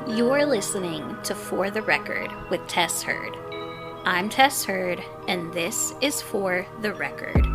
You're listening to For the Record with Tess Heard. I'm Tess Heard, and this is For the Record.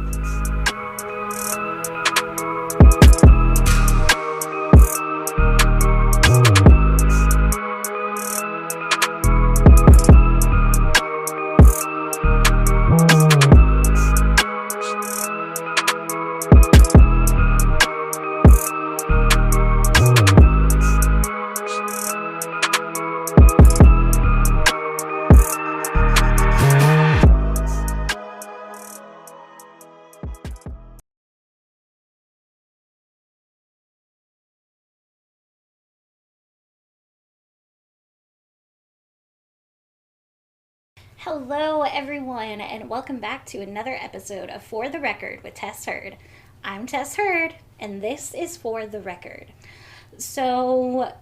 Hello, everyone, and welcome back to another episode of For the Record with Tess Heard. I'm Tess Heard, and this is For the Record. So,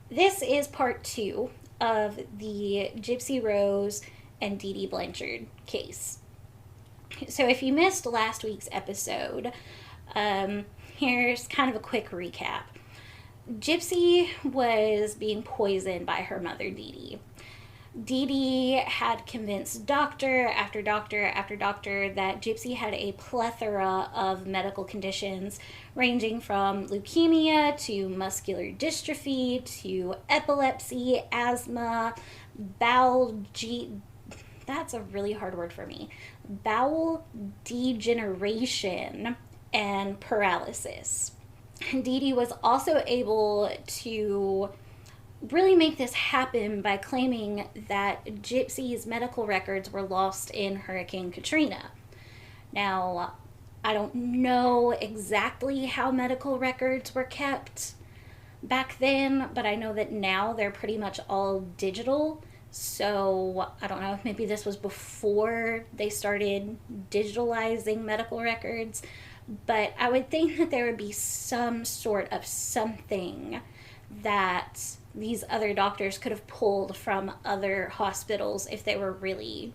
this is part 2 of the Gypsy Rose and Dee Dee Blanchard case. So, if you missed last week's episode, here's kind of a quick recap. Gypsy was being poisoned by her mother, Dee Dee. Dee Dee had convinced doctor after doctor after doctor that Gypsy had a plethora of medical conditions ranging from leukemia to muscular dystrophy to epilepsy, asthma, that's a really hard word for me, bowel degeneration, and paralysis. Dee Dee was also able to really make this happen by claiming that Gypsy's medical records were lost in Hurricane Katrina. Now, I don't know exactly how medical records were kept back then, but I know that now they're pretty much all digital. So, I don't know if maybe this was before they started digitalizing medical records, but I would think that there would be some sort of something that these other doctors could have pulled from other hospitals if they were really,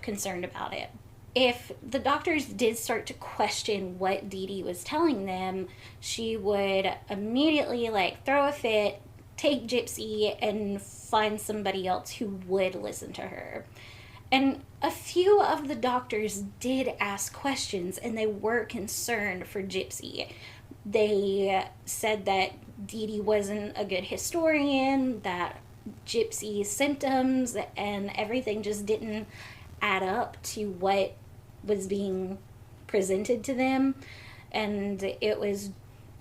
concerned about it. If the doctors did start to question what Dee Dee was telling them, she would immediately throw a fit, take Gypsy, and find somebody else who would listen to her. And a few of the doctors did ask questions, and they were concerned for Gypsy. They said that Dee Dee wasn't a good historian, that Gypsy's symptoms and everything just didn't add up to what was being presented to them, and it was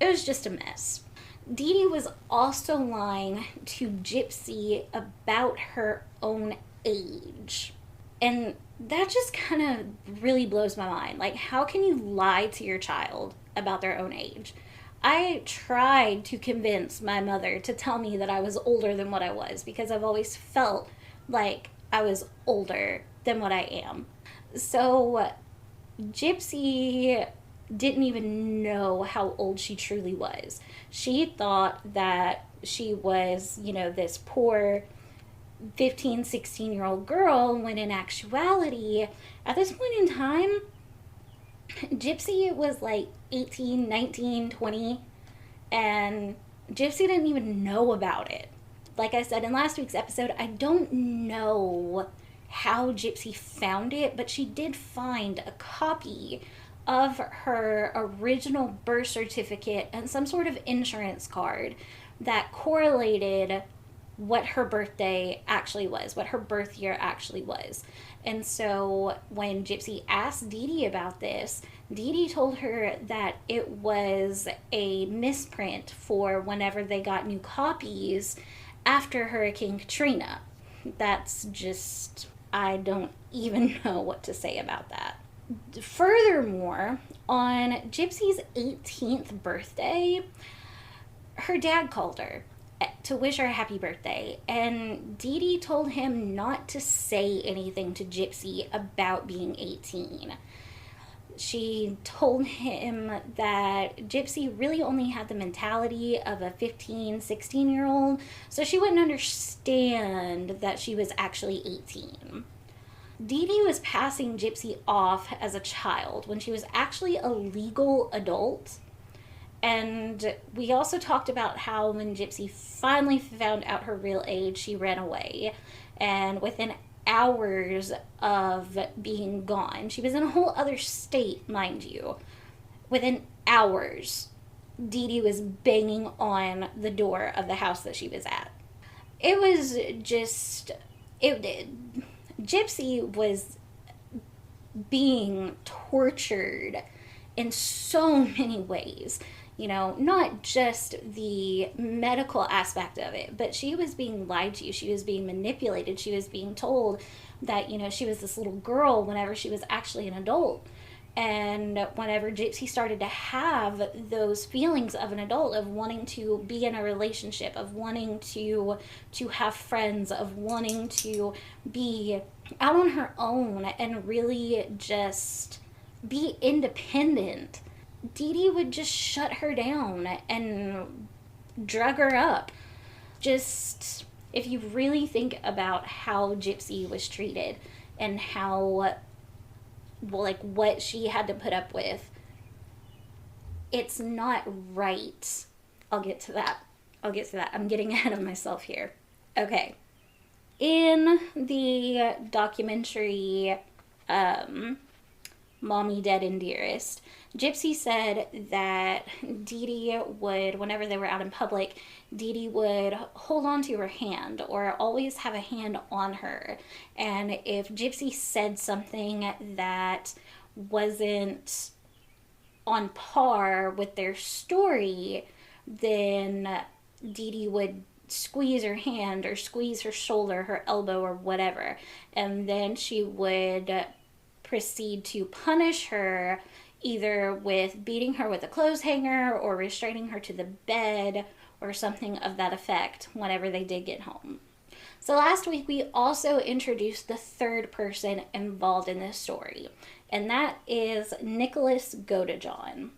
just a mess. Dee Dee was also lying to Gypsy about her own age. And that just kind of really blows my mind. How can you lie to your child about their own age? I tried to convince my mother to tell me that I was older than what I was because I've always felt like I was older than what I am. So Gypsy didn't even know how old she truly was. She thought that she was, this poor 15, 16-year-old girl, when in actuality, at this point in time, Gypsy was 18, 19, 20, and Gypsy didn't even know about it. Like I said in last week's episode, I don't know how Gypsy found it, but she did find a copy of her original birth certificate and some sort of insurance card that correlated what her birthday actually was, what her birth year actually was. And so when Gypsy asked Dee Dee about this, Dee Dee told her that it was a misprint for whenever they got new copies after Hurricane Katrina. That's just, I don't even know what to say about that. Furthermore, on Gypsy's 18th birthday, her dad called her to wish her a happy birthday, and Dee Dee told him not to say anything to Gypsy about being 18. She told him that Gypsy really only had the mentality of a 15, 16-year-old, so she wouldn't understand that she was actually 18. Dee Dee was passing Gypsy off as a child when she was actually a legal adult, And we also talked about how when Gypsy finally found out her real age, she ran away. And within hours of being gone, she was in a whole other state, mind you. Within hours, Dee Dee was banging on the door of the house that she was at. It was just, Gypsy was being tortured in so many ways. You know, not just the medical aspect of it, but she was being lied to. She was being manipulated. She was being told that, you know, she was this little girl whenever she was actually an adult. And whenever Gypsy started to have those feelings of an adult, of wanting to be in a relationship, of wanting to have friends, of wanting to be out on her own and really just be independent, Dee Dee would just shut her down and drug her up. Just, if you really think about how Gypsy was treated and how, like, what she had to put up with, it's not right. I'll get to that. I'm getting ahead of myself here. Okay. In the documentary, Mommy, Dead, and Dearest, Gypsy said that Dee Dee would, whenever they were out in public, Dee Dee would hold on to her hand or always have a hand on her. And if Gypsy said something that wasn't on par with their story, then Dee Dee would squeeze her hand or squeeze her shoulder, her elbow, or whatever. And then she would proceed to punish her, either with beating her with a clothes hanger or restraining her to the bed or something of that effect whenever they did get home. So last week we also introduced the third person involved in this story, and that is Nicholas Godejohn.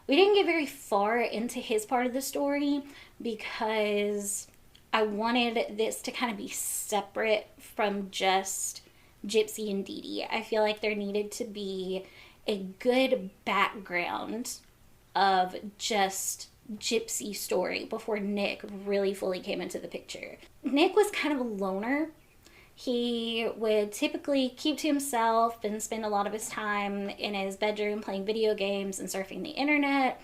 We didn't get very far into his part of the story because I wanted this to kind of be separate from just Gypsy and Dee Dee. I feel like there needed to be a good background of just Gypsy's story before Nick really fully came into the picture. Nick was kind of a loner. He would typically keep to himself and spend a lot of his time in his bedroom playing video games and surfing the internet.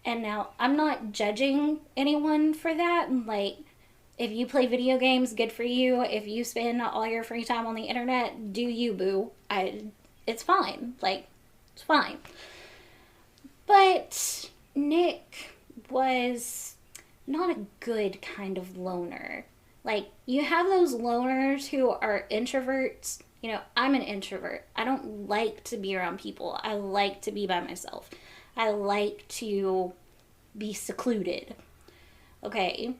And now, I'm not judging anyone for that. Like, if you play video games, good for you. If you spend all your free time on the internet, do you, boo. It's fine. Like, it's fine. But Nick was not a good kind of loner. Like, you have those loners who are introverts. You know, I'm an introvert. I don't like to be around people. I like to be by myself. I like to be secluded. Okay.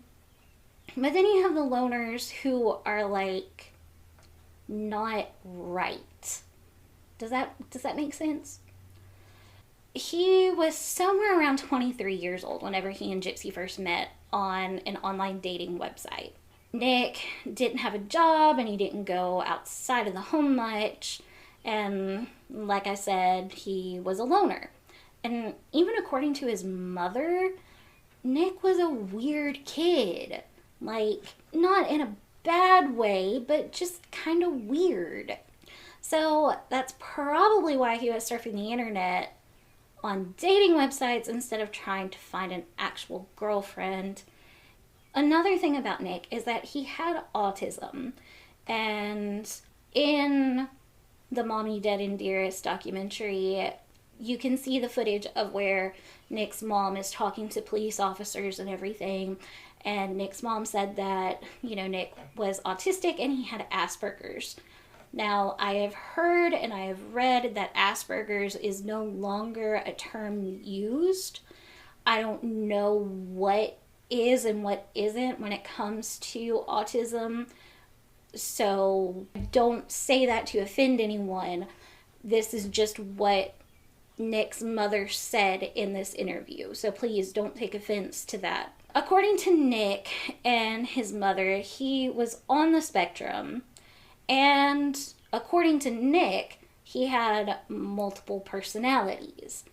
But then you have the loners who are, like, not right. Does that make sense? He was somewhere around 23 years old whenever he and Gypsy first met on an online dating website. Nick didn't have a job and he didn't go outside of the home much. And like I said, he was a loner. And even according to his mother, Nick was a weird kid. Like, not in a bad way, but just kind of weird. So that's probably why he was surfing the internet on dating websites instead of trying to find an actual girlfriend. Another thing about Nick is that he had autism. And in the Mommy, Dead, and Dearest documentary, you can see the footage of where Nick's mom is talking to police officers and everything. And Nick's mom said that, you know, Nick was autistic and he had Asperger's. Now, I have heard and I have read that Asperger's is no longer a term used. I don't know what is and what isn't when it comes to autism. So don't say that to offend anyone. This is just what Nick's mother said in this interview. So please don't take offense to that. According to Nick and his mother, he was on the spectrum. And according to Nick, he had multiple personalities.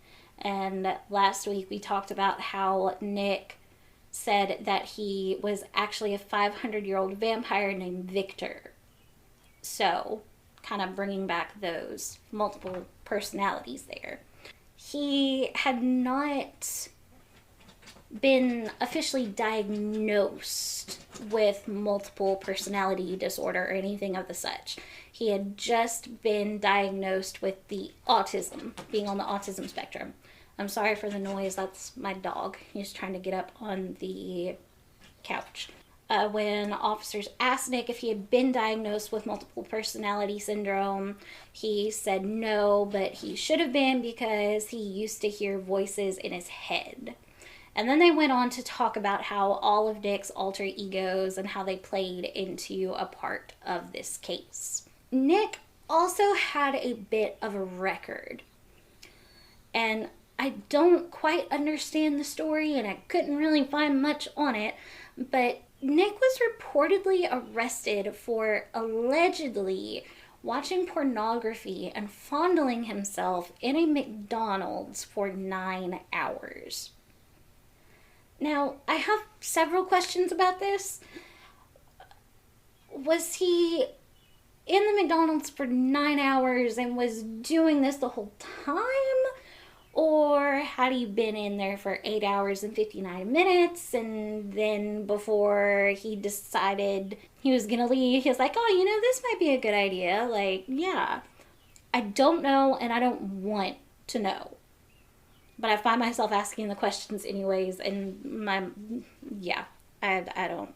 And last week we talked about how Nick said that he was actually a 500-year-old vampire named Victor. So, kind of bringing back those multiple personalities there. He had not been officially diagnosed with multiple personality disorder or anything of the such. He had just been diagnosed with the autism, being on the autism spectrum. I'm sorry for the noise, that's my dog. He's trying to get up on the couch. When officers asked Nick if he had been diagnosed with multiple personality syndrome, he said no, but he should have been because he used to hear voices in his head. And then they went on to talk about how all of Nick's alter egos and how they played into a part of this case. Nick also had a bit of a record. And I don't quite understand the story, and I couldn't really find much on it, but Nick was reportedly arrested for allegedly watching pornography and fondling himself in a McDonald's for 9 hours. Now, I have several questions about this. Was he in the McDonald's for 9 hours and was doing this the whole time? Or had he been in there for 8 hours and 59 minutes, and then before he decided he was gonna leave, he was like, oh, this might be a good idea. Like, yeah. I don't know, and I don't want to know. But I find myself asking the questions anyways, and I don't.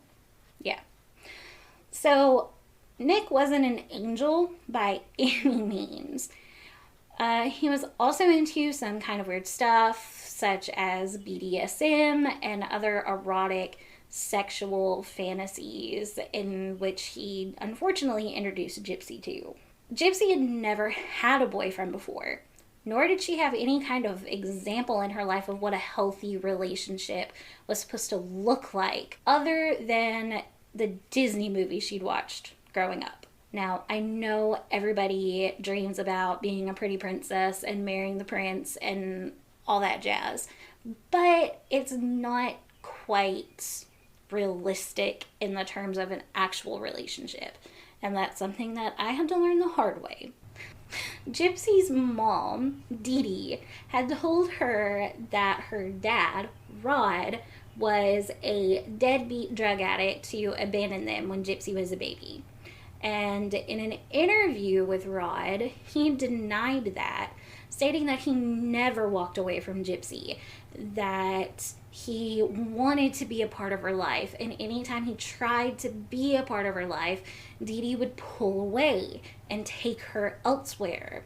So, Nick wasn't an angel by any means. He was also into some kind of weird stuff, such as BDSM and other erotic sexual fantasies, in which he unfortunately introduced Gypsy to. Gypsy had never had a boyfriend before, nor did she have any kind of example in her life of what a healthy relationship was supposed to look like, other than the Disney movies she'd watched growing up. Now, I know everybody dreams about being a pretty princess and marrying the prince and all that jazz, but it's not quite realistic in the terms of an actual relationship, and that's something that I had to learn the hard way. Gypsy's mom, Dee Dee, had told her that her dad, Rod, was a deadbeat drug addict to abandon them when Gypsy was a baby. And in an interview with Rod, he denied that, stating that he never walked away from Gypsy, that he wanted to be a part of her life, and anytime he tried to be a part of her life, Dee Dee would pull away and take her elsewhere.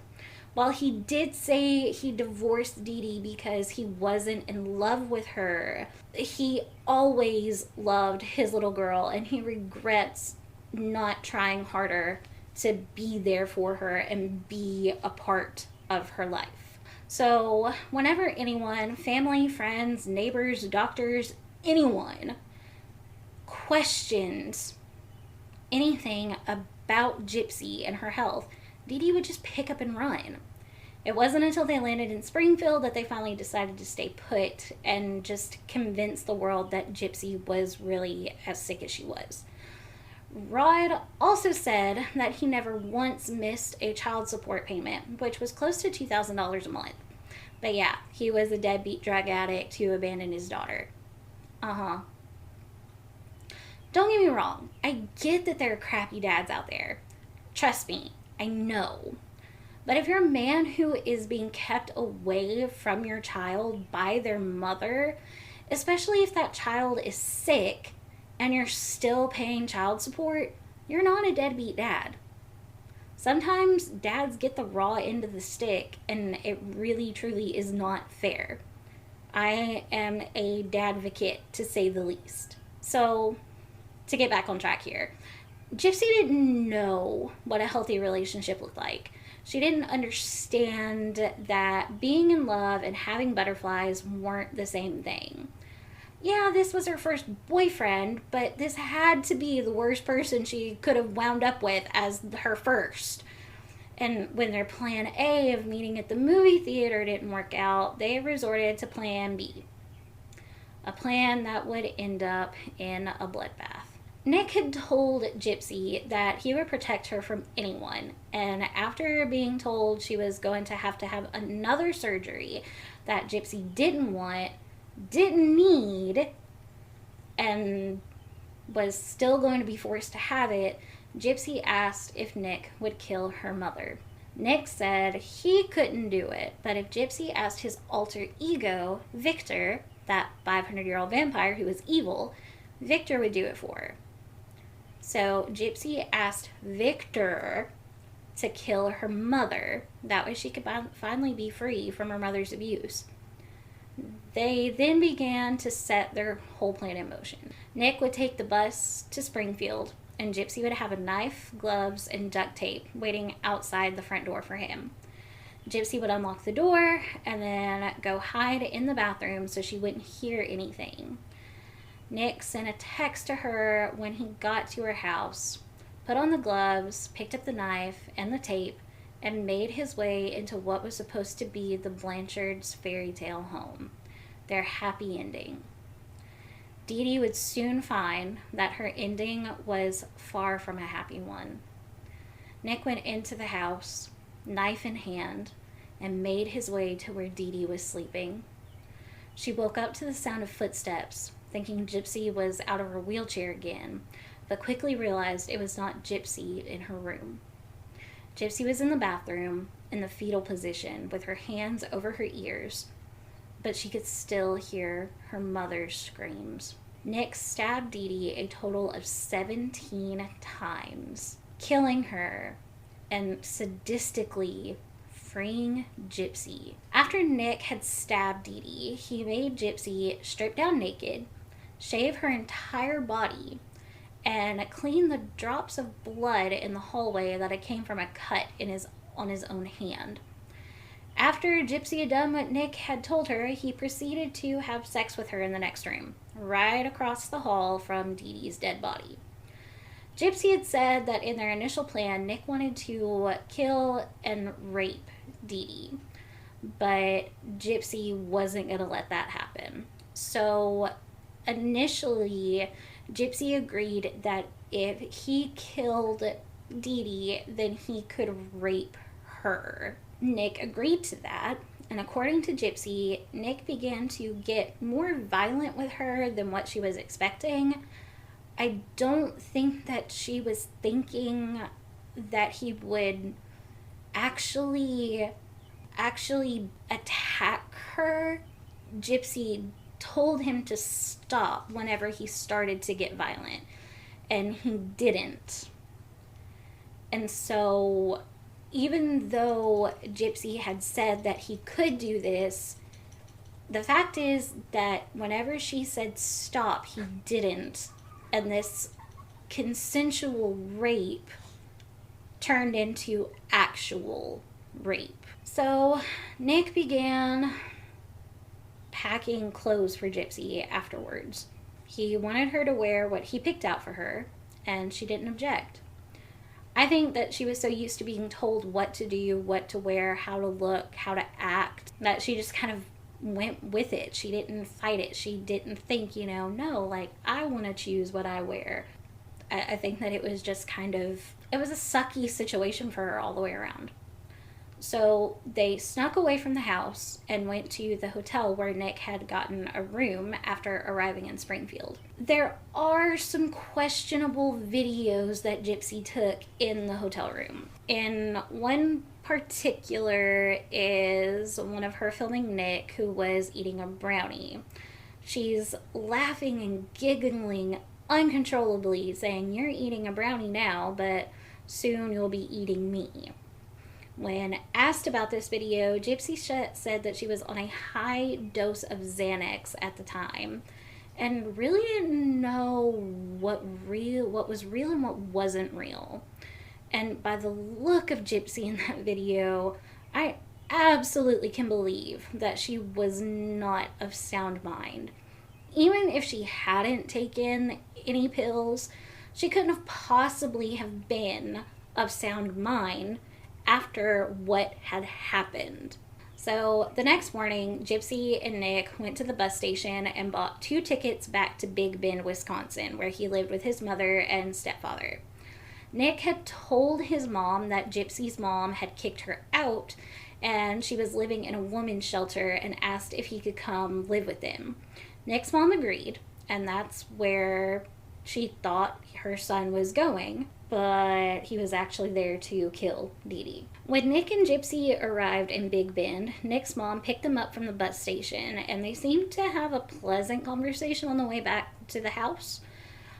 While he did say he divorced Dee Dee because he wasn't in love with her, he always loved his little girl, and he regrets not trying harder to be there for her and be a part of her life. So whenever anyone, family, friends, neighbors, doctors, anyone questions anything about Gypsy and her health, Dee Dee would just pick up and run. It wasn't until they landed in Springfield that they finally decided to stay put and just convince the world that Gypsy was really as sick as she was. Rod also said that he never once missed a child support payment, which was close to $2,000 a month. But yeah, he was a deadbeat drug addict who abandoned his daughter. Don't get me wrong, I get that there are crappy dads out there. Trust me, I know. But if you're a man who is being kept away from your child by their mother, especially if that child is sick, and you're still paying child support, you're not a deadbeat dad. Sometimes dads get the raw end of the stick, and it really, truly is not fair. I am a dadvocate, to say the least. So, to get back on track here, Gypsy didn't know what a healthy relationship looked like. She didn't understand that being in love and having butterflies weren't the same thing. Yeah, this was her first boyfriend, but this had to be the worst person she could have wound up with as her first. And when their plan A of meeting at the movie theater didn't work out, they resorted to plan B, a plan that would end up in a bloodbath. Nick had told Gypsy that he would protect her from anyone, and after being told she was going to have another surgery that Gypsy didn't want, didn't need, and was still going to be forced to have it, Gypsy asked if Nick would kill her mother. Nick said he couldn't do it, but if Gypsy asked his alter ego, Victor, that 500-year-old vampire who was evil, Victor would do it for her. So Gypsy asked Victor to kill her mother. That way she could finally be free from her mother's abuse. They then began to set their whole plan in motion. Nick would take the bus to Springfield, and Gypsy would have a knife, gloves, and duct tape waiting outside the front door for him. Gypsy would unlock the door and then go hide in the bathroom so she wouldn't hear anything. Nick sent a text to her when he got to her house, put on the gloves, picked up the knife and the tape, and made his way into what was supposed to be the Blanchards' fairy tale home, their happy ending. Dee Dee would soon find that her ending was far from a happy one. Nick went into the house, knife in hand, and made his way to where Dee Dee was sleeping. She woke up to the sound of footsteps, thinking Gypsy was out of her wheelchair again, but quickly realized it was not Gypsy in her room. Gypsy was in the bathroom, in the fetal position, with her hands over her ears, but she could still hear her mother's screams. Nick stabbed Dee Dee a total of 17 times, killing her and sadistically freeing Gypsy. After Nick had stabbed Dee Dee, he made Gypsy strip down naked, shave her entire body, and clean the drops of blood in the hallway that had came from a cut on his own hand. After Gypsy had done what Nick had told her, he proceeded to have sex with her in the next room, right across the hall from Dee Dee's dead body. Gypsy had said that in their initial plan, Nick wanted to kill and rape Dee Dee, but Gypsy wasn't going to let that happen. So initially, Gypsy agreed that if he killed Dee Dee, then he could rape her. Nick agreed to that, and according to Gypsy, Nick began to get more violent with her than what she was expecting. I don't think that she was thinking that he would actually attack her. Gypsy told him to stop whenever he started to get violent, and he didn't. And so even though Gypsy had said that he could do this, the fact is that whenever she said stop, he didn't. And this consensual rape turned into actual rape. So Nick began packing clothes for Gypsy afterwards. He wanted her to wear what he picked out for her, and she didn't object. I think that she was so used to being told what to do, what to wear, how to look, how to act, that she just kind of went with it. She didn't fight it. She didn't think, no, like, I want to choose what I wear. I think that it was just it was a sucky situation for her all the way around. So they snuck away from the house and went to the hotel where Nick had gotten a room after arriving in Springfield. There are some questionable videos that Gypsy took in the hotel room. In one particular is one of her filming Nick, who was eating a brownie. She's laughing and giggling uncontrollably, saying, "You're eating a brownie now, but soon you'll be eating me." When asked about this video, Gypsy said that she was on a high dose of Xanax at the time and really didn't know what was real and what wasn't real. And by the look of Gypsy in that video, I absolutely can believe that she was not of sound mind. Even if she hadn't taken any pills, she couldn't have possibly have been of sound mind after what had happened. So the next morning, Gypsy and Nick went to the bus station and bought 2 tickets back to Big Bend, Wisconsin, where he lived with his mother and stepfather. Nick had told his mom that Gypsy's mom had kicked her out and she was living in a woman's shelter, and asked if he could come live with them. Nick's mom agreed, and that's where she thought her son was going, but he was actually there to kill Dee Dee. When Nick and Gypsy arrived in Big Bend, Nick's mom picked them up from the bus station, and they seemed to have a pleasant conversation on the way back to the house.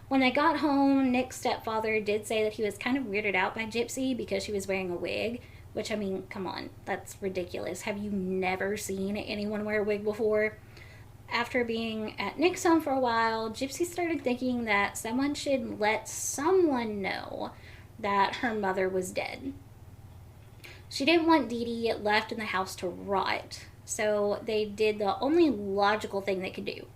When they got home, Nick's stepfather did say that he was kind of weirded out by Gypsy because she was wearing a wig, which, I mean, come on, that's ridiculous. Have you never seen anyone wear a wig before? After being at Nick's home for a while, Gypsy started thinking that someone should let someone know that her mother was dead. She didn't want Dee Dee left in the house to rot, so they did the only logical thing they could do.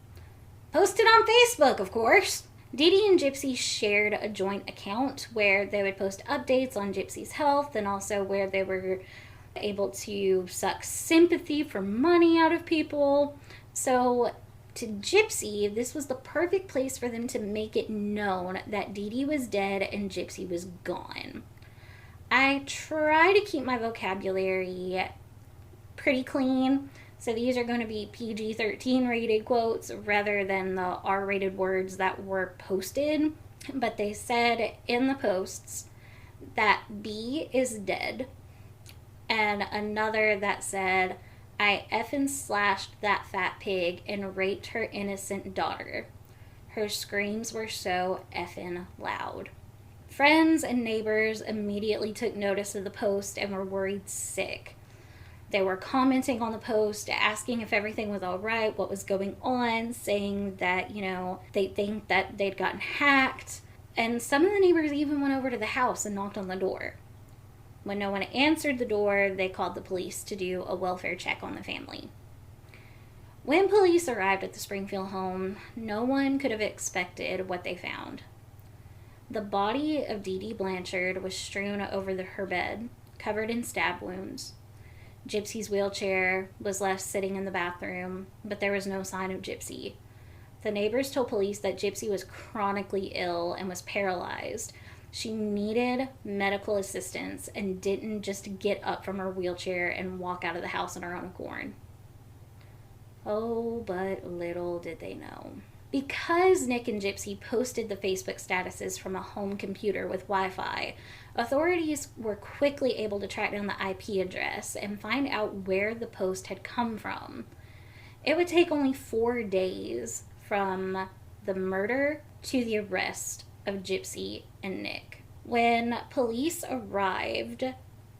Post it on Facebook, of course! Dee Dee and Gypsy shared a joint account where they would post updates on Gypsy's health, and also where they were able to suck sympathy for money out of people. So to Gypsy, this was the perfect place for them to make it known that Dee Dee was dead and Gypsy was gone. I try to keep my vocabulary pretty clean, so these are going to be PG-13 rated quotes rather than the R-rated words that were posted. But they said in the posts that B is dead, and another that said, "I effing slashed that fat pig and raped her innocent daughter. Her screams were so effing loud." Friends and neighbors immediately took notice of the post and were worried sick. They were commenting on the post, asking if everything was all right, what was going on, saying that, they think that they'd gotten hacked. And some of the neighbors even went over to the house and knocked on the door. When no one answered the door, they called the police to do a welfare check on the family. When police arrived at the Springfield home, no one could have expected what they found. The body of Dee Dee Blanchard was strewn over her bed, covered in stab wounds. Gypsy's wheelchair was left sitting in the bathroom, but there was no sign of Gypsy. The neighbors told police that Gypsy was chronically ill and was paralyzed. She needed medical assistance and didn't just get up from her wheelchair and walk out of the house on her own accord. Oh, but little did they know. Because Nick and Gypsy posted the Facebook statuses from a home computer with Wi-Fi, authorities were quickly able to track down the IP address and find out where the post had come from. It would take only 4 days from the murder to the arrest of Gypsy and Nick. When police arrived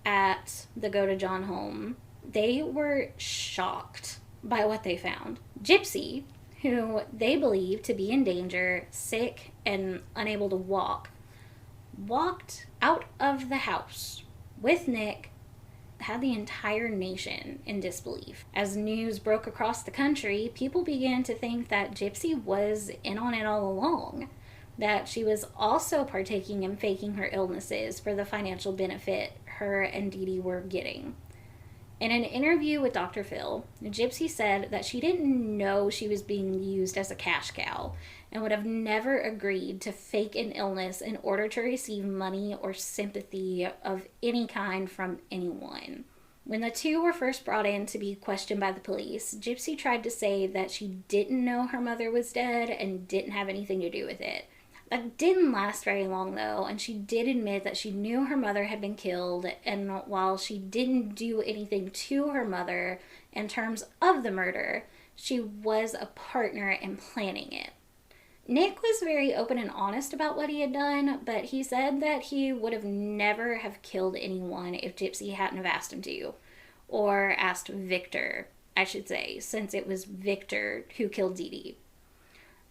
at the Go to John home, they were shocked by what they found. Gypsy, who they believed to be in danger, sick, and unable to walk, walked out of the house with Nick, had the entire nation in disbelief. As news broke across the country, people began to think that Gypsy was in on it all along, that she was also partaking in faking her illnesses for the financial benefit her and Dee Dee were getting. In an interview with Dr. Phil, Gypsy said that she didn't know she was being used as a cash cow and would have never agreed to fake an illness in order to receive money or sympathy of any kind from anyone. When the two were first brought in to be questioned by the police, Gypsy tried to say that she didn't know her mother was dead and didn't have anything to do with it. That didn't last very long, though, and she did admit that she knew her mother had been killed, and while she didn't do anything to her mother in terms of the murder, she was a partner in planning it. Nick was very open and honest about what he had done, but he said that he would have never have killed anyone if Gypsy hadn't have asked him to, or asked Victor, I should say, since it was Victor who killed Dee Dee.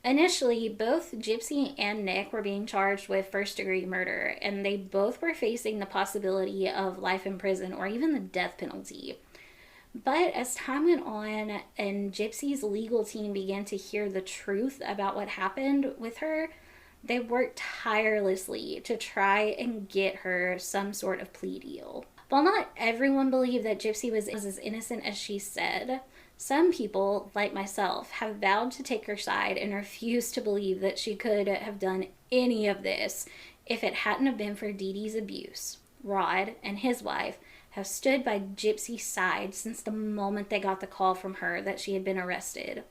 Initially, both Gypsy and Nick were being charged with first-degree murder, and they both were facing the possibility of life in prison or even the death penalty. But as time went on and Gypsy's legal team began to hear the truth about what happened with her, they worked tirelessly to try and get her some sort of plea deal. While not everyone believed that Gypsy was as innocent as she said, some people, like myself, have vowed to take her side and refuse to believe that she could have done any of this if it hadn't have been for Dee Dee's abuse. Rod and his wife have stood by Gypsy's side since the moment they got the call from her that she had been arrested.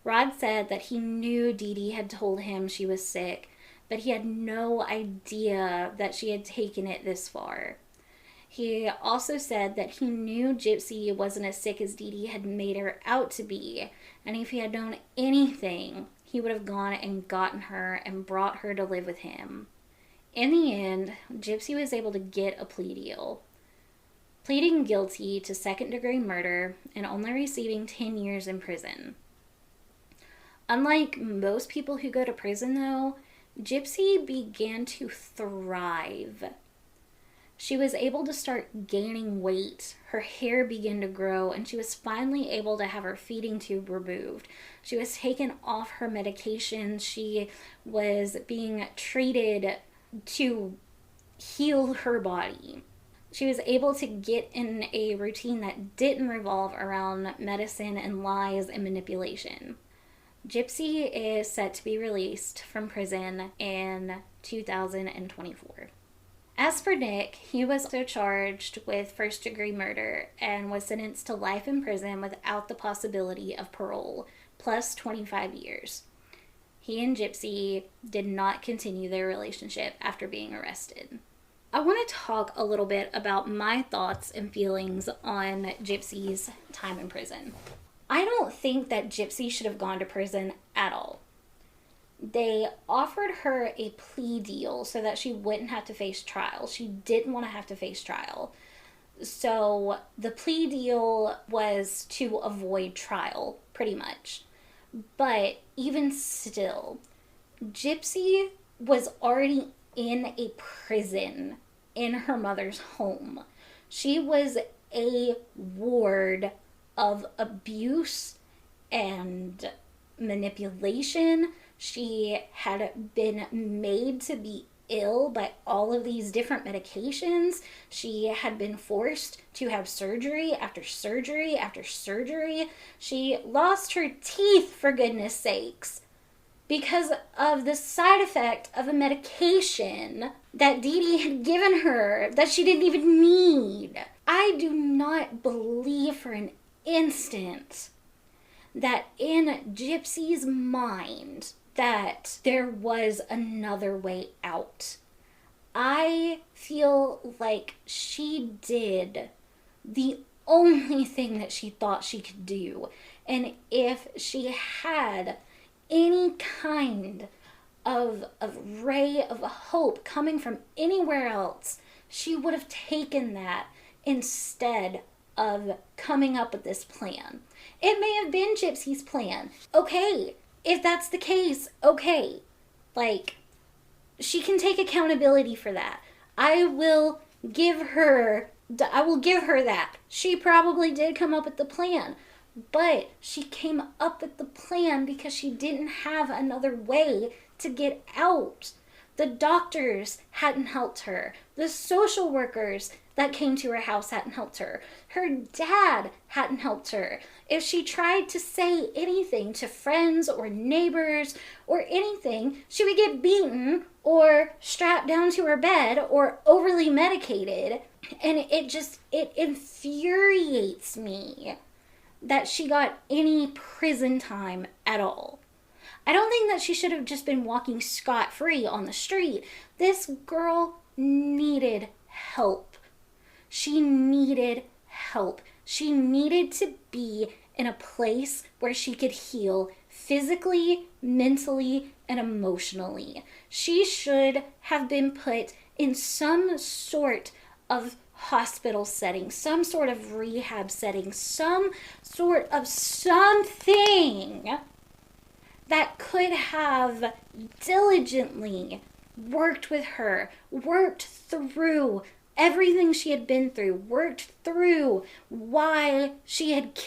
Rod said that he knew Dee Dee had told him she was sick, but he had no idea that she had taken it this far. He also said that he knew Gypsy wasn't as sick as Dee Dee had made her out to be, and if he had known anything, he would have gone and gotten her and brought her to live with him. In the end, Gypsy was able to get a plea deal, pleading guilty to second-degree murder and only receiving 10 years in prison. Unlike most people who go to prison, though, Gypsy began to thrive. She was able to start gaining weight, her hair began to grow, and she was finally able to have her feeding tube removed. She was taken off her medication. She was being treated to heal her body. She was able to get in a routine that didn't revolve around medicine and lies and manipulation. Gypsy is set to be released from prison in 2024. As for Nick, he was also charged with first-degree murder and was sentenced to life in prison without the possibility of parole, plus 25 years. He and Gypsy did not continue their relationship after being arrested. I want to talk a little bit about my thoughts and feelings on Gypsy's time in prison. I don't think that Gypsy should have gone to prison at all. They offered her a plea deal so that she wouldn't have to face trial. She didn't want to have to face trial. So the plea deal was to avoid trial, pretty much. But even still, Gypsy was already in a prison in her mother's home. She was a ward of abuse and manipulation. She had been made to be ill by all of these different medications. She had been forced to have surgery after surgery after surgery. She lost her teeth, for goodness sakes, because of the side effect of a medication that Dee Dee had given her that she didn't even need. I do not believe for an instant that in Gypsy's mind that there was another way out. I feel like she did the only thing that she thought she could do. And if she had any kind of ray of hope coming from anywhere else, she would have taken that instead of coming up with this plan. It may have been Gypsy's plan. Okay, if that's the case, okay. Like, she can take accountability for that. I will give her that. She probably did come up with the plan. But she came up with the plan because she didn't have another way to get out. The doctors hadn't helped her. The social workers that came to her house hadn't helped her. Her dad hadn't helped her. If she tried to say anything to friends or neighbors or anything, she would get beaten or strapped down to her bed or overly medicated. And it infuriates me that she got any prison time at all. I don't think that she should have just been walking scot-free on the street. This girl needed help. She needed help. She needed to be in a place where she could heal physically, mentally, and emotionally. She should have been put in some sort of hospital setting, some sort of rehab setting, some sort of something that could have diligently worked with her, worked through everything she had been through, worked through why she had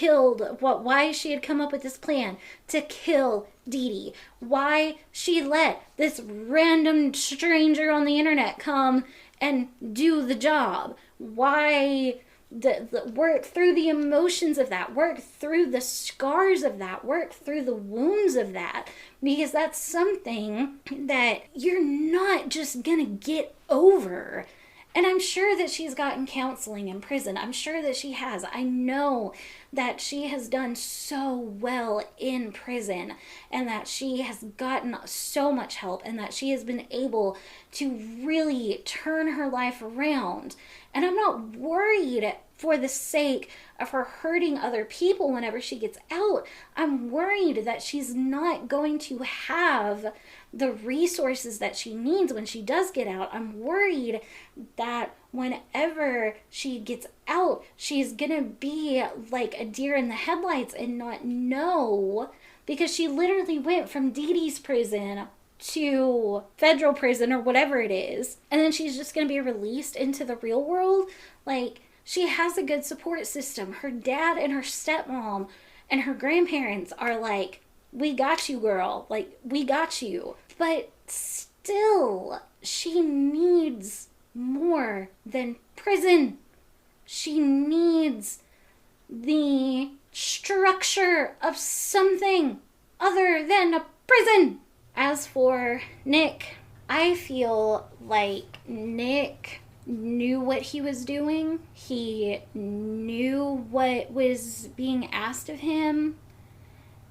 why she had come up with this plan to kill Dee Dee, why she let this random stranger on the internet come and do the job. Why the work through the emotions of that, work through the scars of that, work through the wounds of that, because that's something that you're not just gonna get over. And I'm sure that she's gotten counseling in prison. I'm sure that she has. I know that she has done so well in prison, and that she has gotten so much help, and that she has been able to really turn her life around. And I'm not worried for the sake of her hurting other people whenever she gets out. I'm worried that she's not going to have the resources that she needs when she does get out. I'm worried that whenever she gets out, she's gonna be like a deer in the headlights and not know, because she literally went from Dee Dee's prison to federal prison or whatever it is, and then she's just gonna be released into the real world. Like, she has a good support system. Her dad and her stepmom and her grandparents are like, we got you, girl. Like, we got you. But still, she needs more than prison. She needs the structure of something other than a prison. As for Nick, I feel like Nick knew what he was doing. He knew what was being asked of him,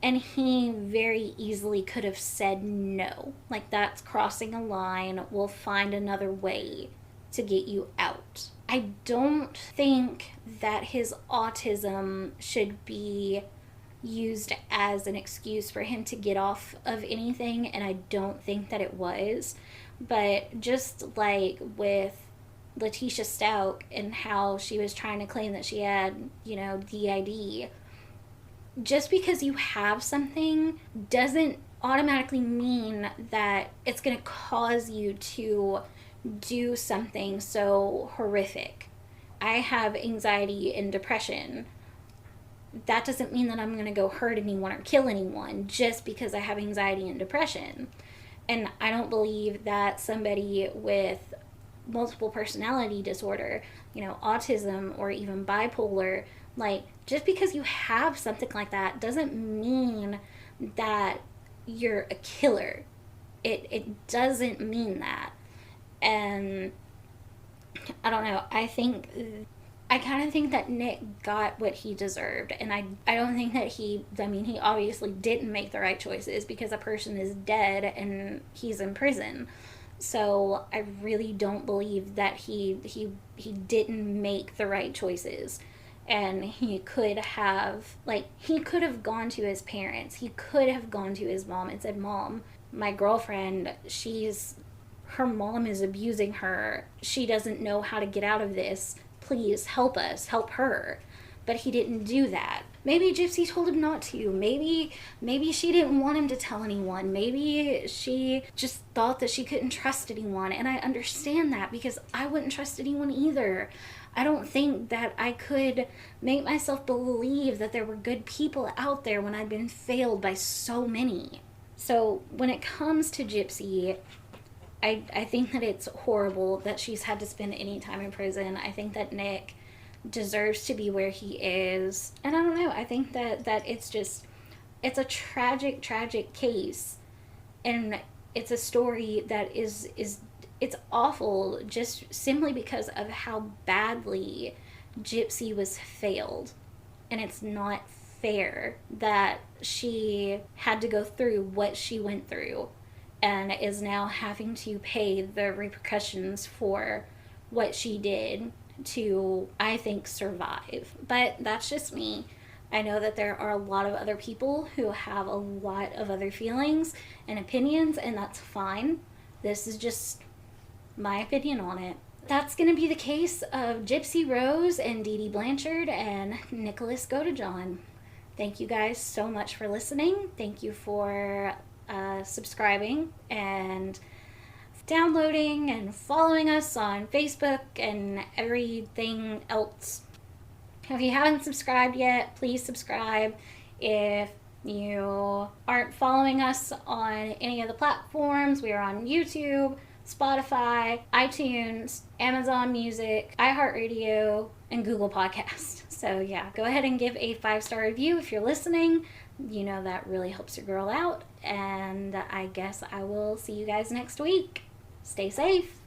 and he very easily could have said no. Like, that's crossing a line. We'll find another way to get you out. I don't think that his autism should be used as an excuse for him to get off of anything, and I don't think that it was. But just like with Letitia Stout and how she was trying to claim that she had, DID, just because you have something doesn't automatically mean that it's going to cause you to do something so horrific. I have anxiety and depression. That doesn't mean that I'm going to go hurt anyone or kill anyone just because I have anxiety and depression. And I don't believe that somebody with multiple personality disorder, autism, or even bipolar, like, just because you have something like that doesn't mean that you're a killer. It doesn't mean that. And I don't know, I kind of think that Nick got what he deserved, and I don't think that he obviously didn't make the right choices, because a person is dead and he's in prison. So I really don't believe that he didn't make the right choices. And he could have gone to his parents. He could have gone to his mom and said, Mom, my girlfriend, her mom is abusing her. She doesn't know how to get out of this. Please help us, help her. But he didn't do that. Maybe Gypsy told him not to. Maybe she didn't want him to tell anyone. Maybe she just thought that she couldn't trust anyone. And I understand that, because I wouldn't trust anyone either. I don't think that I could make myself believe that there were good people out there when I'd been failed by so many. So when it comes to Gypsy, I think that it's horrible that she's had to spend any time in prison. I think that Nick deserves to be where he is. And I don't know, I think that it's a tragic case. And it's a story that it's awful just simply because of how badly Gypsy was failed. And it's not fair that she had to go through what she went through and is now having to pay the repercussions for what she did to, I think, survive. But that's just me. I know that there are a lot of other people who have a lot of other feelings and opinions, and that's fine. This is just my opinion on it. That's going to be the case of Gypsy Rose and Dee Dee Blanchard and Nicholas Godejohn. Thank you guys so much for listening. Thank you for subscribing and downloading and following us on Facebook and everything else. If you haven't subscribed yet, please subscribe. If you aren't following us on any of the platforms, we are on YouTube, Spotify, iTunes, Amazon Music, iHeartRadio, and Google Podcasts. So yeah, go ahead and give a 5-star review if you're listening. You know, that really helps your girl out. And I guess I will see you guys next week. Stay safe.